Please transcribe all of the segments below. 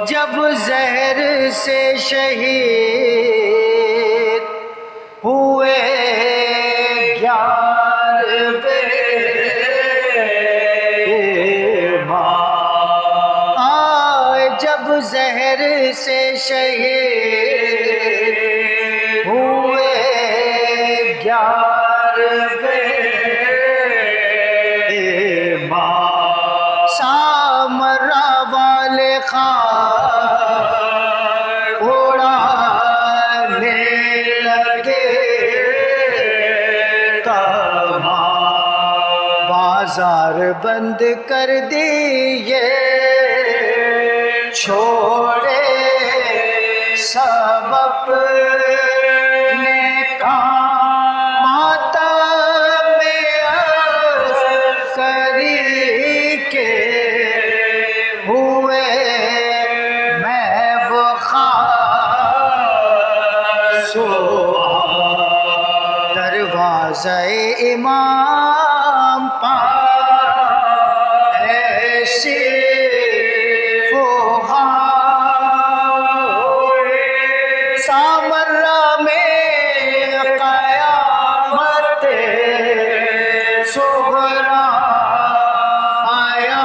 جب زہر سے شہید ہوئے 11 ماہ، جب زہر سے شہید ہوئے 11 ماہ، سامرا والے خاک اڑانے لگے تمام، بازار بند کر دیے چھوڑے سب اپنے کام، ماتم عسکری کے ہوئے محو خاک، دروازہ امام پاک ایسی سامرا میں قیامت صغریٰ آیا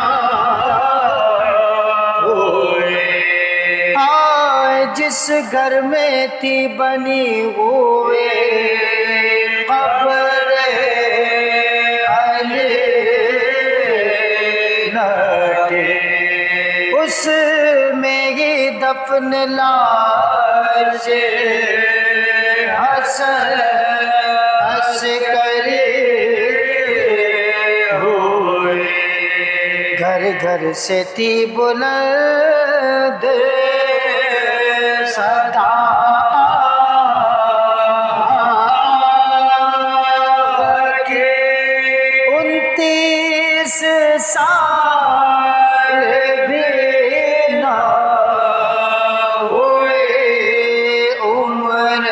ہوئے، جس گھر میں تھی بنی ہوئے قبر علی نٹے، اس میں ہی دفن لاش حسن عسکری ہوئے، گھر گھر سے تھی بلند صدا، 29 سال بھی نہ ہوئے عمر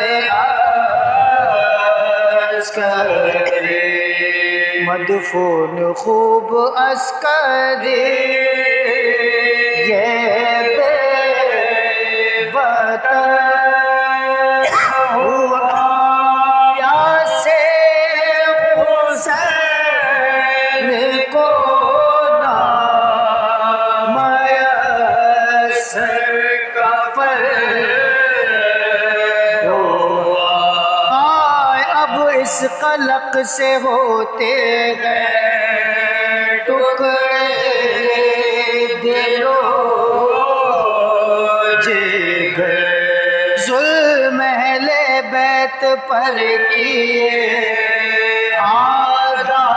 عسکری، مدفون خوب عسکری یہ بے وطن ہوا، پیاسے حسین کو نہ میسر کفن ہوا، اب اس قلق سے ہوتے گئے ٹکڑے دل و جگر، ظلم اہل بیت پر کیے آدھا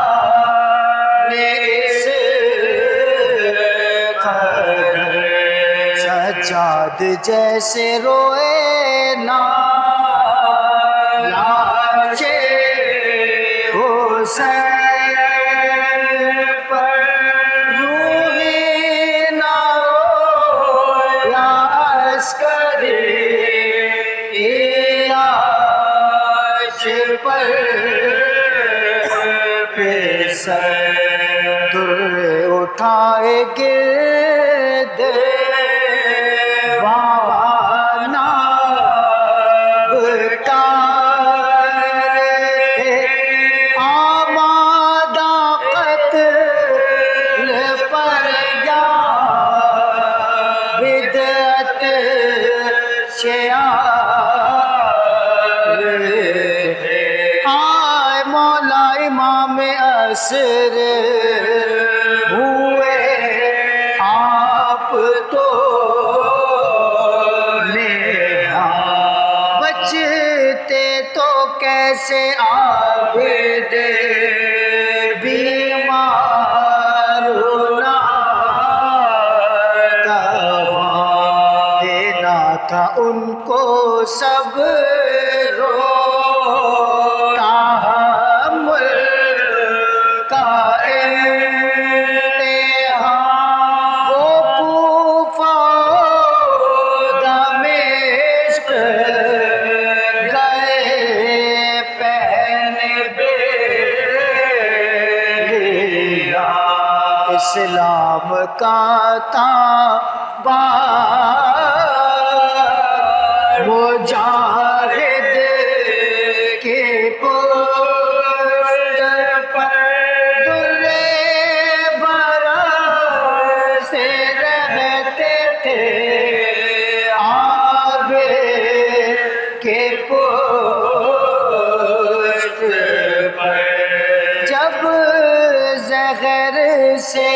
نے اس قدر، سجاد جیسے روئے نا لاش حسین پر، یوں ہی نہ رویا عسکری لاش پر، سر در اٹھائے گرد وانا کرتے، آمادہ قتل پر یا بدعت شیعہ، آئے مولا امام عصر ہوئے آپ تو بچتے تو کیسے عابد بیمار ہونا، دینا تھا ان کو صبر و تحمل کا امتحان، وہ کوفہ دمشق گئے اسلام کا تابان مجاہد کے پشت پر درے برا سے رہتے تھے آگے کے پشت پر جب زہر سے